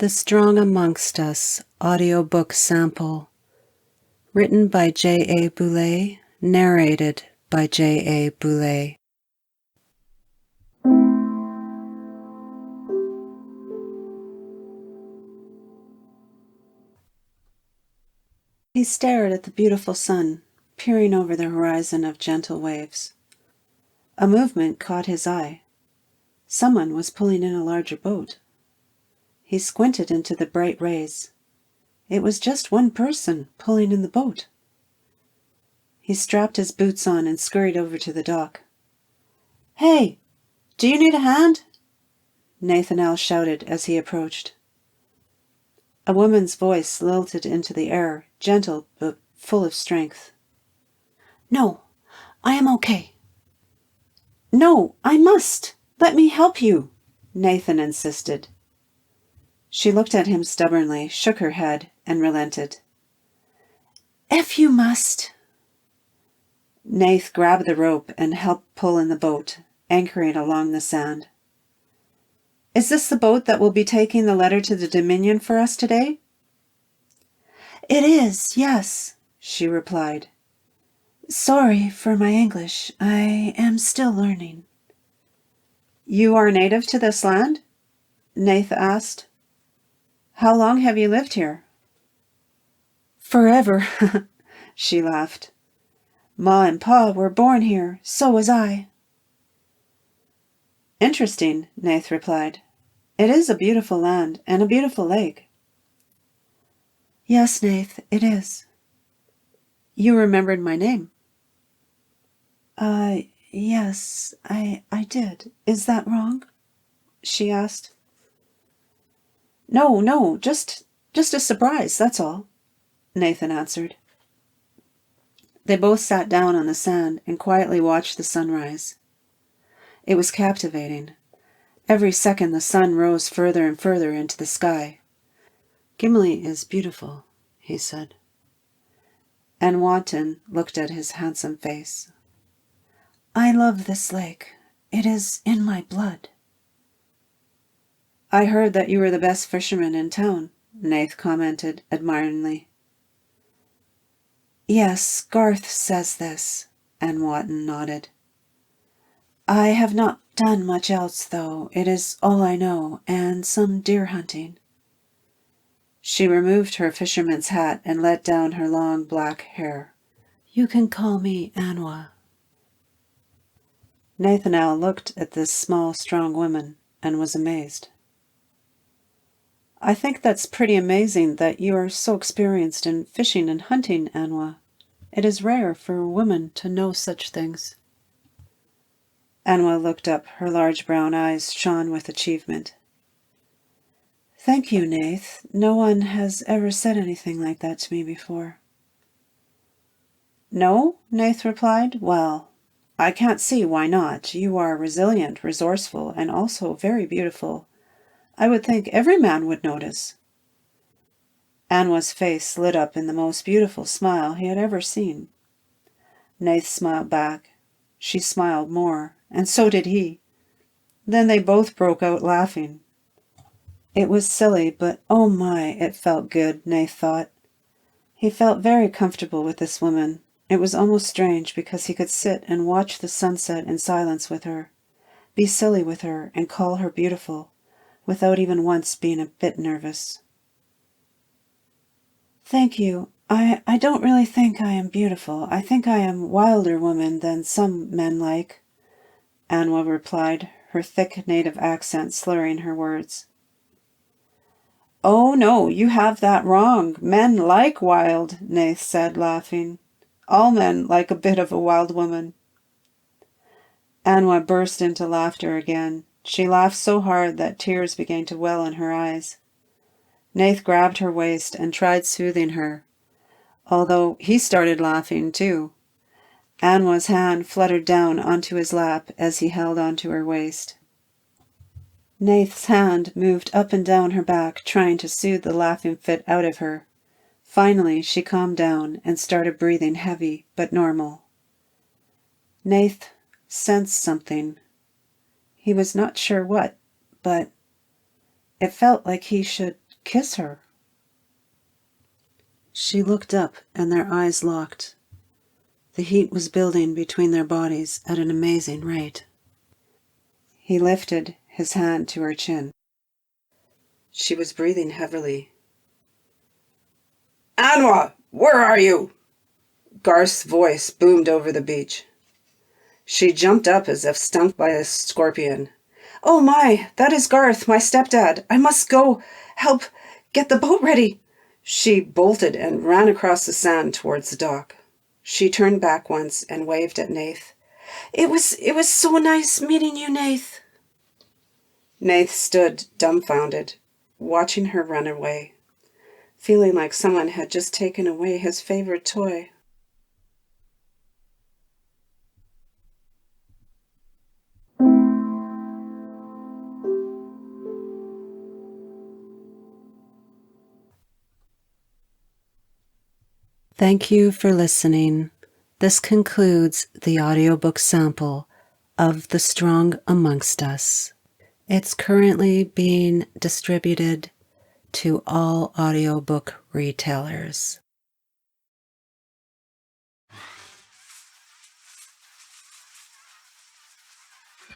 The Strong Amongst Us audiobook sample, written by J.A. Boulay, narrated by J.A. Boulay. He stared at the beautiful sun, peering over the horizon of gentle waves. A movement caught his eye. Someone was pulling in a larger boat. He squinted into the bright rays. It was just one person pulling in the boat. He strapped his boots on and scurried over to the dock. "Hey, do you need a hand?" Nathaniel shouted as he approached. A woman's voice lilted into the air, gentle but full of strength. "No, I am okay." "No, I must. Let me help you," Nathan insisted. She looked at him stubbornly, shook her head, and relented. "If you must." Nath grabbed the rope and helped pull in the boat, anchoring along the sand. "Is this the boat that will be taking the letter to the Dominion for us today?" "It is, yes," she replied. "Sorry for my English. I am still learning." "You are native to this land?" Nath asked. "How long have you lived here?" "Forever," she laughed. "Ma and Pa were born here, so was I." "Interesting," Nath replied. "It is a beautiful land and a beautiful lake." "Yes, Nath, it is." "You remembered my name." Yes, I did. Is that wrong?" she asked. No, just a surprise, that's all," Nathan answered. They both sat down on the sand and quietly watched the sunrise. It was captivating. Every second the sun rose further and further into the sky. "Gimli is beautiful," he said. And Wanton looked at his handsome face. "I love this lake. It is in my blood." "I heard that you were the best fisherman in town," Nath commented admiringly. "Yes, Garth says this," and Wanton nodded. "I have not done much else, though. It is all I know, and some deer hunting." She removed her fisherman's hat and let down her long black hair. "You can call me Anwa." Nathaniel looked at this small, strong woman and was amazed. "I think that's pretty amazing that you are so experienced in fishing and hunting, Anwa. It is rare for women to know such things." Anwa looked up. Her large brown eyes shone with achievement. "Thank you, Nath. No one has ever said anything like that to me before." "No?" Nath replied. "Well, I can't see why not. You are resilient, resourceful, and also very beautiful. I would think every man would notice." Anwa's face lit up in the most beautiful smile he had ever seen. Nath smiled back. She smiled more, and so did he. Then they both broke out laughing. It was silly, but oh my, it felt good, Nath thought. He felt very comfortable with this woman. It was almost strange because he could sit and watch the sunset in silence with her, be silly with her, and call her beautiful, without even once being a bit nervous. "Thank you. I don't really think I am beautiful. I think I am a wilder woman than some men like," Anwa replied, her thick native accent slurring her words. "Oh, no, you have that wrong. Men like wild," Nath said, laughing. "All men like a bit of a wild woman." Anwa burst into laughter again. She laughed so hard that tears began to well in her eyes. Nath grabbed her waist and tried soothing her, although he started laughing too. Anwa's hand fluttered down onto his lap as he held onto her waist. Nath's hand moved up and down her back, trying to soothe the laughing fit out of her. Finally, she calmed down and started breathing heavy but normal. Nath sensed something. He was not sure what, but it felt like he should Kiss her." She looked up, and their eyes locked. The heat was building between their bodies at an amazing rate. He lifted his hand to her chin. She was breathing heavily. "Anwa, where are you?" Garth's voice boomed over the beach. She jumped up as if stung by a scorpion. "Oh my, that is Garth, my stepdad. I must go help get the boat ready." She bolted and ran across the sand towards the dock. She turned back once and waved at Nath. It was so nice meeting you, Nath." Nath stood dumbfounded, watching her run away, feeling like someone had just taken away his favorite toy. Thank you for listening. This concludes the audiobook sample of The Strong Amongst Us. It's currently being distributed to all audiobook retailers.